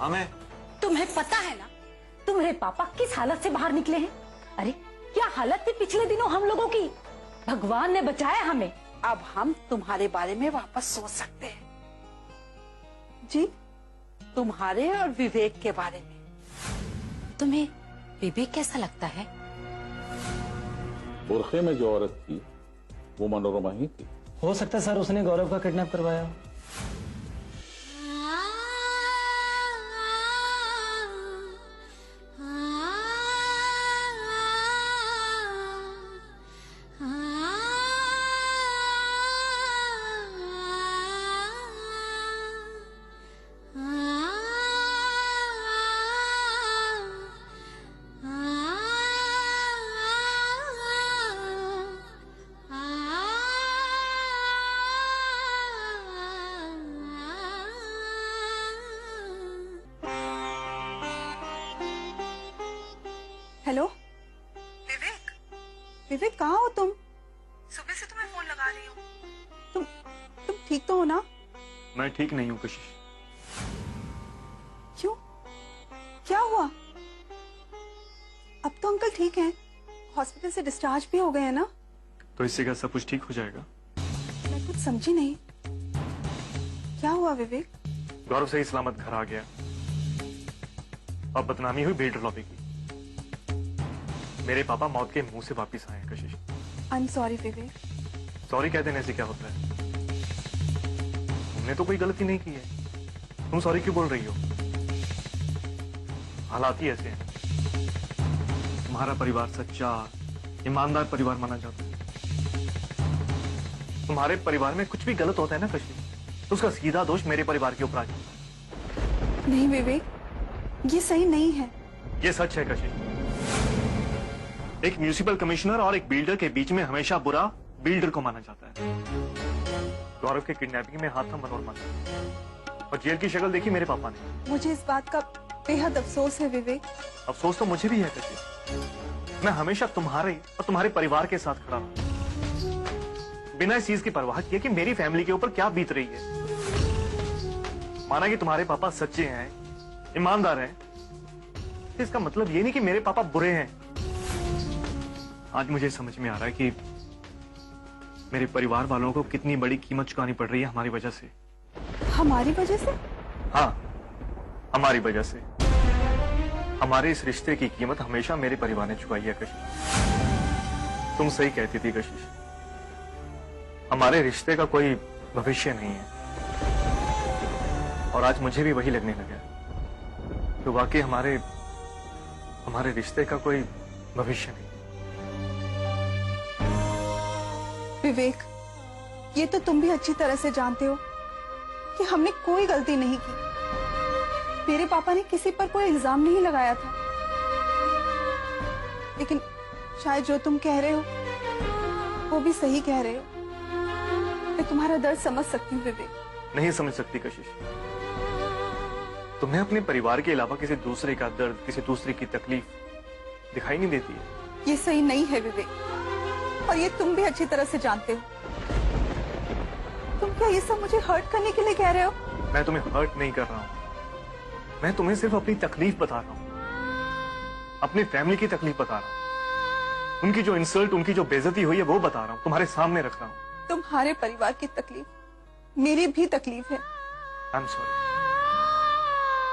मैं तुम्हें पता है ना तुम्हारे पापा किस हालत से बाहर निकले हैं? अरे क्या हालत थी पिछले दिनों हम लोगों की। भगवान ने बचाया हमें। अब हम तुम्हारे बारे में वापस सोच सकते हैं जी, तुम्हारे और विवेक के बारे में। तुम्हें विवेक कैसा लगता है? बुरखे में जो औरत थी वो मनोरमा ही थी। हो सकता है सर उसने गौरव का किडनैप करवाया। हेलो विवेक, विवेक कहाँ हो तुम? सुबह से तुम्हें फोन लगा रही हूँ। तुम ठीक तो हो ना? मैं ठीक नहीं हूँ कशिश। क्यों, क्या हुआ? अब तो अंकल ठीक हैं, हॉस्पिटल से डिस्चार्ज भी हो गए हैं ना? तो इससे क्या सब कुछ ठीक हो जाएगा? मैं कुछ समझी नहीं, क्या हुआ विवेक? गौरव सही सलामत घर आ गया। अब बदनामी हुई बिल्डर लॉबी की। मेरे पापा मौत के मुंह से वापिस आए हैं कशिश। I am sorry Vivek. Sorry कह देने से क्या होता है? तुमने तो कोई गलती नहीं की है, तुम सॉरी क्यों बोल रही हो? हालात ही ऐसे हैं। तुम्हारा परिवार सच्चा ईमानदार परिवार माना जाता है। तुम्हारे परिवार में कुछ भी गलत होता है ना कशिश, तो उसका सीधा दोष मेरे परिवार के ऊपर आ जाता है। नहीं विवेक, ये सही नहीं है। ये सच है कशिश। एक म्युनिसिपल कमिश्नर और एक बिल्डर के बीच में हमेशा बुरा बिल्डर को माना जाता है। गौरव के किडनैपिंग में हाथ था मनोरमा का, और जेल की शक्ल देखी मेरे पापा ने। मुझे इस बात का बेहद अफसोस है विवेक। अफसोस तो मुझे भी है कशिश। मैं हमेशा तुम्हारे और तुम्हारे परिवार के साथ खड़ा हूं, बिना इस चीज की परवाह किए कि मेरी फैमिली के ऊपर क्या बीत रही है। माना कि तुम्हारे पापा सच्चे हैं, ईमानदार हैं, इसका मतलब ये नहीं कि मेरे पापा बुरे हैं। आज मुझे समझ में आ रहा है कि मेरे परिवार वालों को कितनी बड़ी कीमत चुकानी पड़ रही है हमारी वजह से। हमारी वजह से? हाँ, हमारी वजह से। हमारे इस रिश्ते की कीमत हमेशा मेरे परिवार ने चुकाई है कशिश। तुम सही कहती थी कशिश, हमारे रिश्ते का कोई भविष्य नहीं है। और आज मुझे भी वही लगने लगा तो वाकई हमारे रिश्ते का कोई भविष्य नहीं। विवेक, ये तो तुम भी अच्छी तरह से जानते हो कि हमने कोई गलती नहीं की। मेरे पापा ने किसी पर कोई इल्जाम नहीं लगाया था। लेकिन शायद जो तुम कह रहे हो वो भी सही कह रहे हो। मैं तुम्हारा दर्द समझ सकती हूँ विवेक। नहीं समझ सकती कशिश। तुम्हें अपने परिवार के अलावा किसी दूसरे का दर्द, किसी दूसरे की तकलीफ दिखाई नहीं देती है। ये सही नहीं है विवेक, और ये तुम भी अच्छी तरह से जानते हो। तुम क्या ये सब मुझे हर्ट करने के लिए कह रहे हो? मैं तुम्हें हर्ट नहीं कर रहा हूं, मैं तुम्हें सिर्फ अपनी तकलीफ बता रहा हूं, अपनी फैमिली की तकलीफ बता रहा हूं। उनकी जो इंसल्ट, उनकी जो बेइज्जती हुई है वो बता रहा हूं, तुम्हारे सामने रख रहा हूं। तुम्हारे परिवार की तकलीफ मेरी भी तकलीफ है। आई एम सॉरी,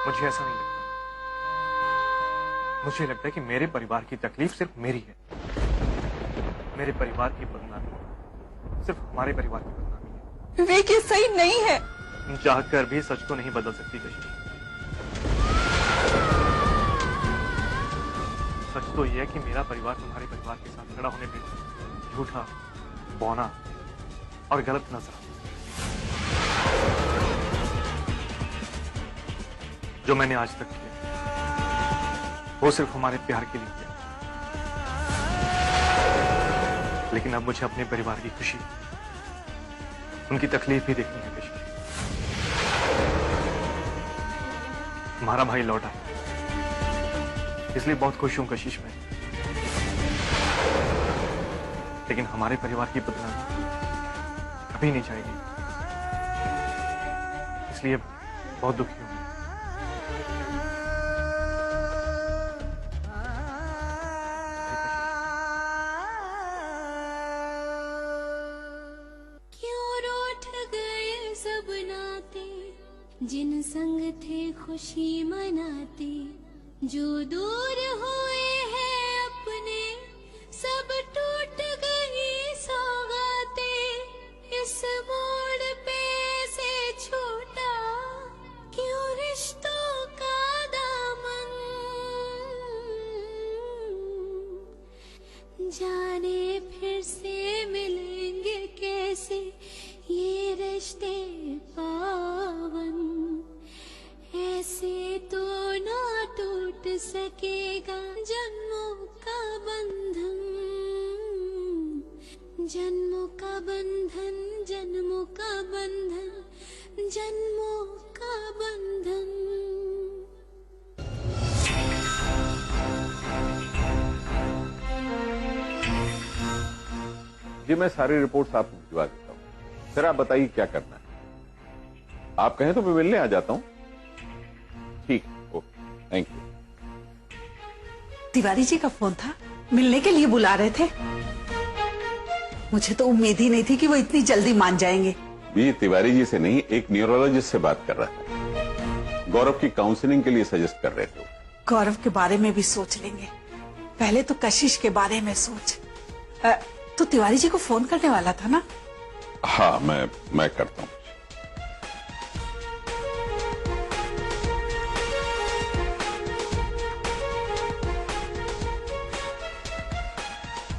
मुझे ऐसा नहीं लगता। मुझे लगता है कि मेरे परिवार की तकलीफ सिर्फ मेरी है। मेरे परिवार की बदनामी सिर्फ हमारे परिवार की बदनामी है। विवेक, ये सही नहीं है। चाहकर भी सच को नहीं बदल सकती कशिश। सच तो यह है कि मेरा परिवार तुम्हारे परिवार के साथ खड़ा होने में झूठा, बौना और गलत नजर आता। जो मैंने आज तक किया वो सिर्फ हमारे प्यार के लिए किया, लेकिन अब मुझे अपने परिवार की खुशी, उनकी तकलीफ भी देखनी है कशिश। तुम्हारा भाई लौटा है, इसलिए बहुत खुश हूं कशिश में। लेकिन हमारे परिवार की बदनामी कभी नहीं जाएगी, इसलिए बहुत दुखी हूं। क्यों रूठ गए सब नाते, जिन संग थे खुशी मनाते, जो दूर हुए हैं अपने, सब टूट गई सौगाते। इस मोड़ पे से छूटा क्यों रिश्तों का दामन, जाने फिर से मिलेंगे कैसे ये रिश्ते पावन, ऐसे तो ना टूट सकेगा जन्मों का बंधन, जन्मों का बंधन, जन्मों का बंधन, जन्मों का बंधन। जी मैं सारी रिपोर्ट्स आपको भिजवा देता हूँ, फिर आप बताइए क्या करना है। आप कहें तो मैं मिलने आ जाता हूँ। ठीक, okay, thank you. Tiwari ji का फोन था, मिलने के लिए बुला रहे थे। मुझे तो उम्मीद ही नहीं थी कि वो इतनी जल्दी मान जाएंगे। ये तिवारी जी से नहीं, एक न्यूरोलॉजिस्ट से बात कर रहा था। गौरव की काउंसलिंग के लिए सजेस्ट कर रहे थे। गौरव के बारे में भी सोच लेंगे, पहले तो कशिश के बारे में सोच। तो तिवारी जी को फोन करने वाला था ना? हाँ, मैं करता हूँ।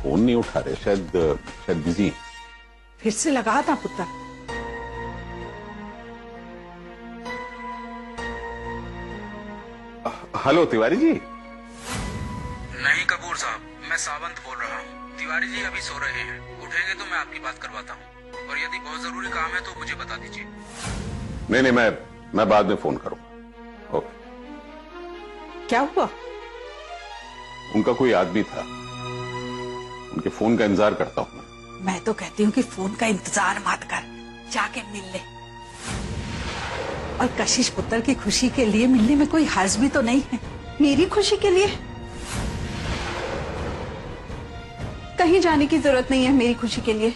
फोन नहीं उठा रहे, शायद बिजी है। फिर से लगा था पुत्र। हेलो तिवारी जी। नहीं कपूर साहब, मैं सावंत बोल रहा हूँ। तिवारी जी अभी सो रहे हैं, उठेंगे तो मैं आपकी बात करवाता हूँ, और यदि बहुत जरूरी काम है तो मुझे बता दीजिए। नहीं, मैं बाद में फोन करूंगा। ओके। क्या हुआ? उनका कोई आदमी था, उनके फोन का इंतजार करता हूँ मैं तो कहती हूँ कि फोन का इंतजार मत कर, जाके मिल ले। और कशिश पुत्र की खुशी के लिए मिलने में कोई हर्ज भी तो नहीं है। मेरी खुशी के लिए कहीं जाने की जरूरत नहीं है। मेरी खुशी के लिए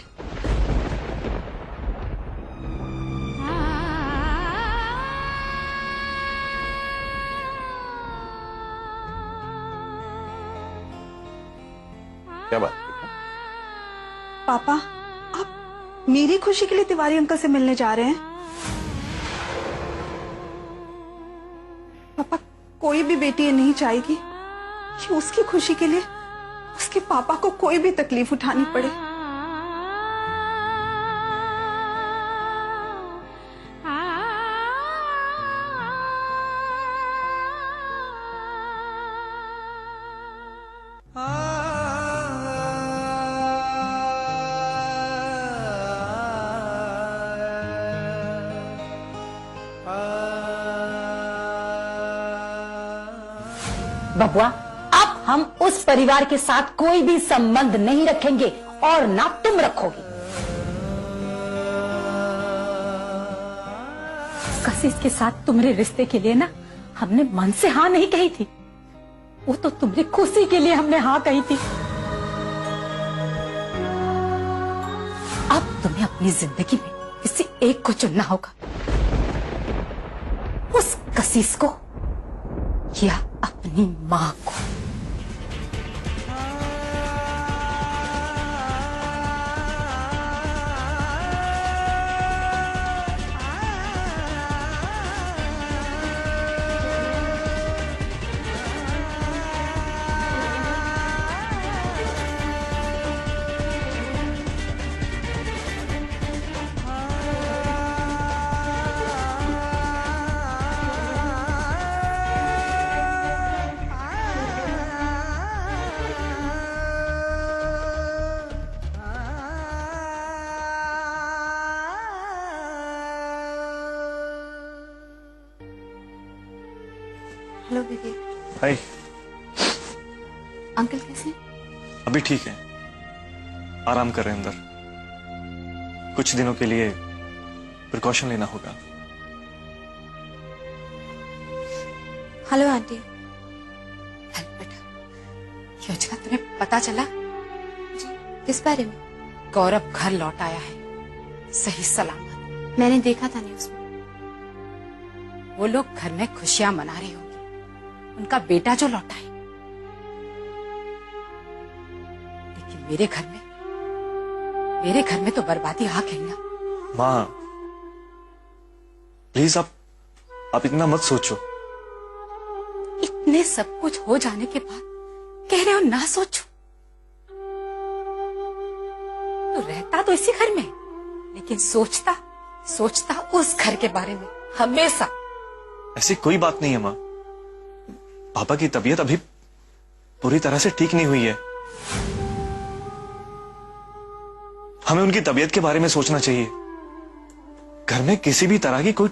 क्या बात है? पापा, आप मेरी खुशी के लिए तिवारी अंकल से मिलने जा रहे हैं? पापा, कोई भी बेटी ये नहीं चाहेगी कि उसकी खुशी के लिए उसके पापा को कोई भी तकलीफ उठानी पड़े। बबुआ, अब हम उस परिवार के साथ कोई भी संबंध नहीं रखेंगे और ना तुम रखोगे। कशिश के साथ तुम्हारे रिश्ते के लिए ना हमने मन से हाँ नहीं कही थी, वो तो तुम्हारी खुशी के लिए हमने हाँ कही थी। अब तुम्हें अपनी जिंदगी में किसी एक को चुनना होगा, उस कशिश को या अपनी माँ को। हेलो विवेक। हाय। अंकल कैसे? अभी ठीक है, आराम कर रहे हैं अंदर। कुछ दिनों के लिए प्रिकॉशन लेना होगा। Hello aunty. हेलो बेटा, योजना तुम्हें पता चला? किस बारे में? गौरव घर लौट आया है सही सलामत। मैंने देखा था न्यूज़ में। वो लोग घर में खुशियां मना रहे होंगे, उनका बेटा जो लौटा है। लेकिन मेरे घर में तो बर्बादी आ गई ना। माँ प्लीज आप इतना मत सोचो। इतने सब कुछ हो जाने के बाद कह रहे हो ना सोचो। तो रहता तो इसी घर में, लेकिन सोचता उस घर के बारे में हमेशा। ऐसी कोई बात नहीं है माँ, पापा की तबीयत अभी पूरी तरह से ठीक नहीं हुई है। हमें उनकी तबीयत के बारे में सोचना चाहिए। घर में किसी भी तरह की कोई